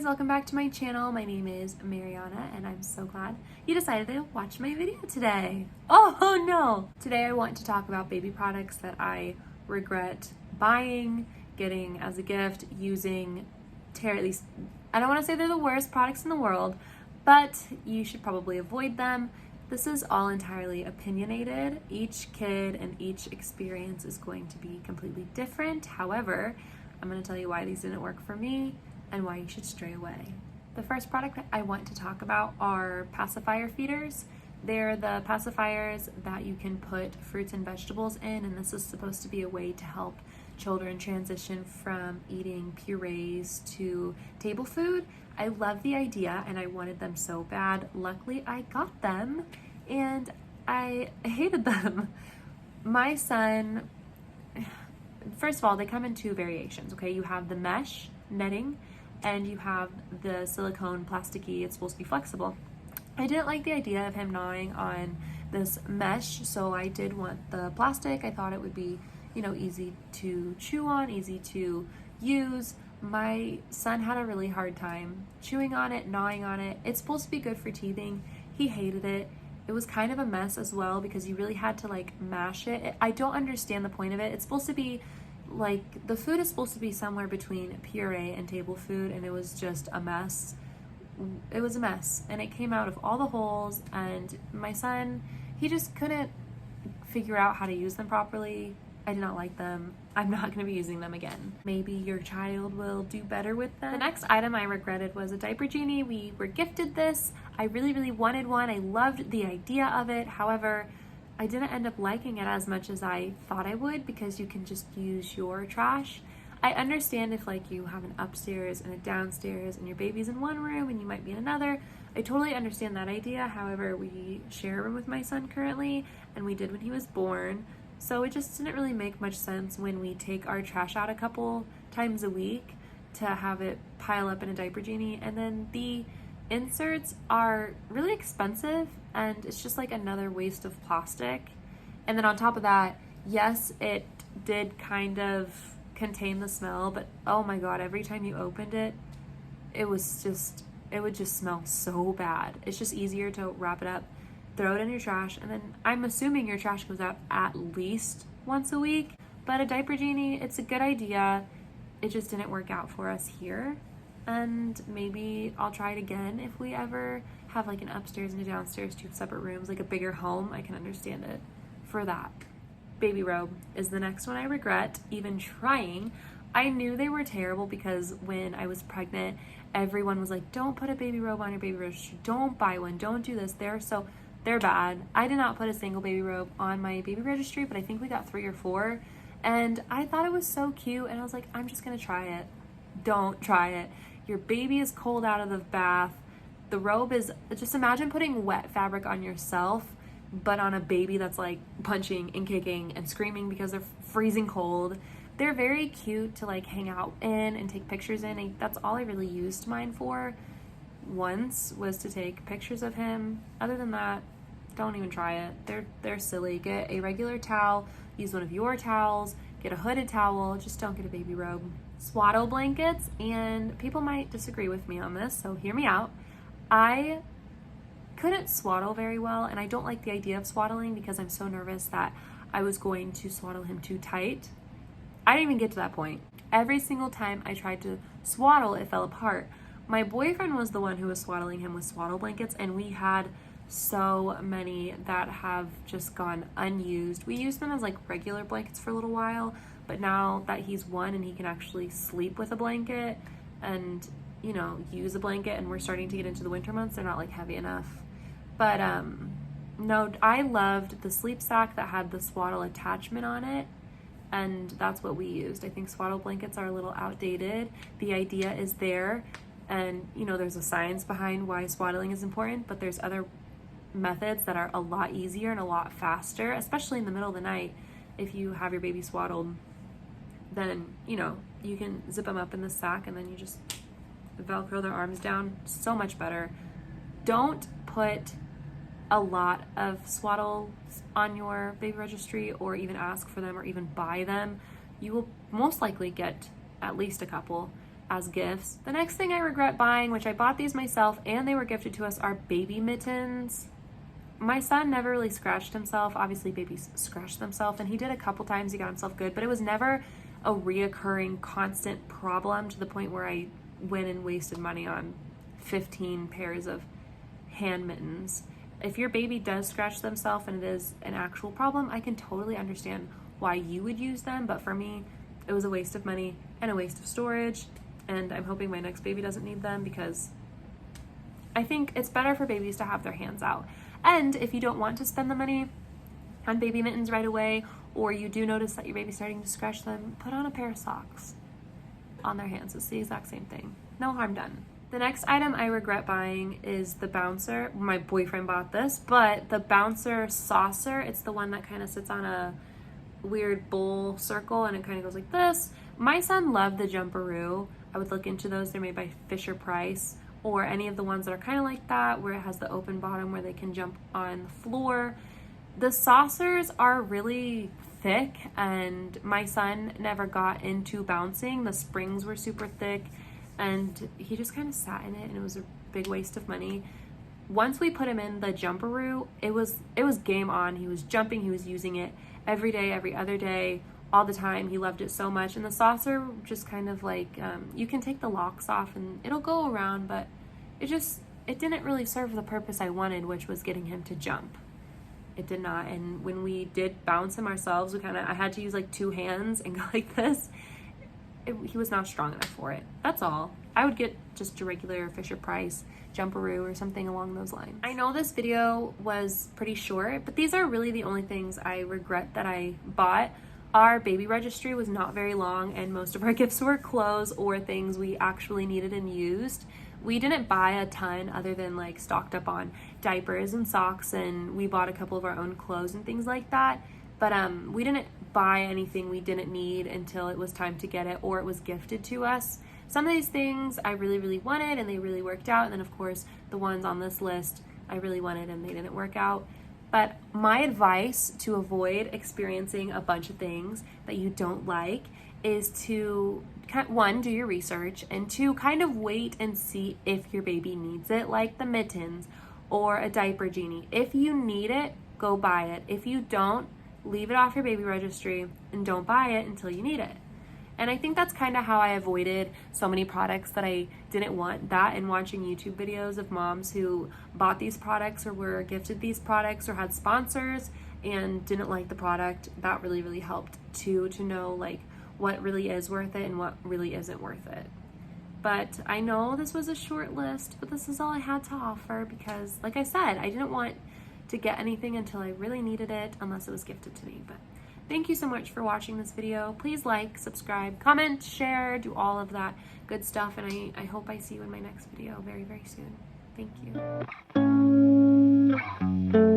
guys, welcome back to my channel. My name is Mariana and I'm so glad you decided to watch my video today. Oh no! Today I want to talk about baby products that I regret buying, getting as a gift, using, at least, I don't want to say they're the worst products in the world, but you should probably avoid them. This is all entirely opinionated. Each kid and each experience is going to be completely different. However, I'm going to tell you why these didn't work for me and why you should stray away. The first product that I want to talk about are Pacifier Feeders. They're the pacifiers that you can put fruits and vegetables in, and this is supposed to be a way to help children transition from eating purees to table food. I love the idea and I wanted them so bad. Luckily, I got them and I hated them. My son, first of all, they come in two variations, okay? You have the mesh netting and you have the silicone plasticky. It's supposed to be flexible. I didn't like the idea of him gnawing on this mesh, so I did want the plastic. I thought it would be, easy to chew on, easy to use. My son had a really hard time chewing on it, gnawing on it. It's supposed to be good for teething. He hated it. It was kind of a mess as well because you really had to mash it. I don't understand the point of it. It's supposed to be the food is supposed to be somewhere between puree and table food, and it was just a mess. It was a mess and it came out of all the holes, and my son, he just couldn't figure out how to use them properly. I did not like them. I'm not going to be using them again. Maybe your child will do better with them. The next item I regretted was a Diaper Genie. We were gifted this. I really, really wanted one. I loved the idea of it. However, I didn't end up liking it as much as I thought I would because you can just use your trash. I understand if you have an upstairs and a downstairs and your baby's in one room and you might be in another. I totally understand that idea. However, we share a room with my son currently, and we did when he was born. So it just didn't really make much sense when we take our trash out a couple times a week to have it pile up in a Diaper Genie. And then the inserts are really expensive and it's just another waste of plastic. And then on top of that, yes, it did kind of contain the smell, but oh my god, every time you opened it, it would just smell so bad. It's just easier to wrap it up, throw it in your trash, and then I'm assuming your trash goes out at least once a week. But a Diaper Genie, it's a good idea. It just didn't work out for us here. And maybe I'll try it again if we ever have an upstairs and a downstairs, two separate rooms, a bigger home. I can understand it for that. Baby Robe is the next one I regret even trying. I knew they were terrible because when I was pregnant, everyone was like, don't put a Baby Robe on your baby registry. Don't buy one. Don't do this. They're bad. I did not put a single Baby Robe on my baby registry, but I think we got 3 or 4. And I thought it was so cute. And I was like, I'm just going to try it. Don't try it. Your baby is cold out of the bath. The robe is, just imagine putting wet fabric on yourself, but on a baby that's punching and kicking and screaming because they're freezing cold. They're very cute to hang out in and take pictures in. That's all I really used mine for once, was to take pictures of him. Other than that, don't even try it. They're silly. Get a regular towel, use one of your towels, get a hooded towel, just don't get a Baby Robe. Swaddle blankets, and people might disagree with me on this, so hear me out. I couldn't swaddle very well, and I don't like the idea of swaddling because I'm so nervous that I was going to swaddle him too tight. I didn't even get to that point. Every single time I tried to swaddle, it fell apart. My boyfriend was the one who was swaddling him with swaddle blankets, and we had so many that have just gone unused. We used them as regular blankets for a little while, but now that he's 1 and he can actually sleep with a blanket and use a blanket, and we're starting to get into the winter months, they're not heavy enough. But no, I loved the sleep sack that had the swaddle attachment on it, and that's what we used. I think swaddle blankets are a little outdated. The idea is there, and there's a science behind why swaddling is important, but there's other methods that are a lot easier and a lot faster, especially in the middle of the night. If you have your baby swaddled, then you can zip them up in the sack and then you just Velcro their arms down. So much better. Don't put a lot of swaddles on your baby registry, or even ask for them, or even buy them. You will most likely get at least a couple as gifts. The next thing I regret buying, which I bought these myself and they were gifted to us, are baby mittens. My son never really scratched himself. Obviously babies scratch themselves, and he did a couple times, he got himself good, but it was never a reoccurring constant problem to the point where I went and wasted money on 15 pairs of hand mittens. If your baby does scratch themselves and it is an actual problem, I can totally understand why you would use them, but for me, it was a waste of money and a waste of storage, and I'm hoping my next baby doesn't need them because I think it's better for babies to have their hands out. And if you don't want to spend the money on baby mittens right away, or you do notice that your baby's starting to scratch them, put on a pair of socks on their hands. It's the exact same thing. No harm done. The next item I regret buying is the bouncer. My boyfriend bought this, but the bouncer saucer, it's the one that kind of sits on a weird bowl circle and it kind of goes like this. My son loved the Jumperoo. I would look into those. They're made by Fisher Price, or any of the ones that are kind of like that, where it has the open bottom where they can jump on the floor. The saucers are really thick, and my son never got into bouncing. The springs were super thick, and he just kind of sat in it, and it was a big waste of money. Once we put him in the Jumperoo, it was game on. He was jumping, he was using it every day, every other day, all the time. He loved it so much. And the saucer just kind of like, you can take the locks off and it'll go around, but it didn't really serve the purpose I wanted, which was getting him to jump. It did not. And when we did bounce him ourselves, I had to use like 2 hands and go like this. He was not strong enough for it. That's all. I would get just a regular Fisher Price Jumperoo or something along those lines. I know this video was pretty short, but these are really the only things I regret that I bought. Our baby registry was not very long, and most of our gifts were clothes or things we actually needed and used. We didn't buy a ton other than like stocked up on diapers and socks, and we bought a couple of our own clothes and things like that. But we didn't buy anything we didn't need until it was time to get it or it was gifted to us. Some of these things I really, really wanted and they really worked out. And then of course, the ones on this list I really wanted and they didn't work out. But my advice to avoid experiencing a bunch of things that you don't like is to, 1, do your research, and 2, kind of wait and see if your baby needs it, like the Mittens or a Diaper Genie. If you need it, go buy it. If you don't, leave it off your baby registry and don't buy it until you need it. And I think that's kind of how I avoided so many products that I didn't want. That and watching YouTube videos of moms who bought these products or were gifted these products or had sponsors and didn't like the product, that really, really helped too, to know like what really is worth it and what really isn't worth it. But I know this was a short list, but this is all I had to offer because, like I said, I didn't want to get anything until I really needed it unless it was gifted to me. But thank you so much for watching this video. Please like, subscribe, comment, share, do all of that good stuff. And I hope I see you in my next video very, very soon. Thank you.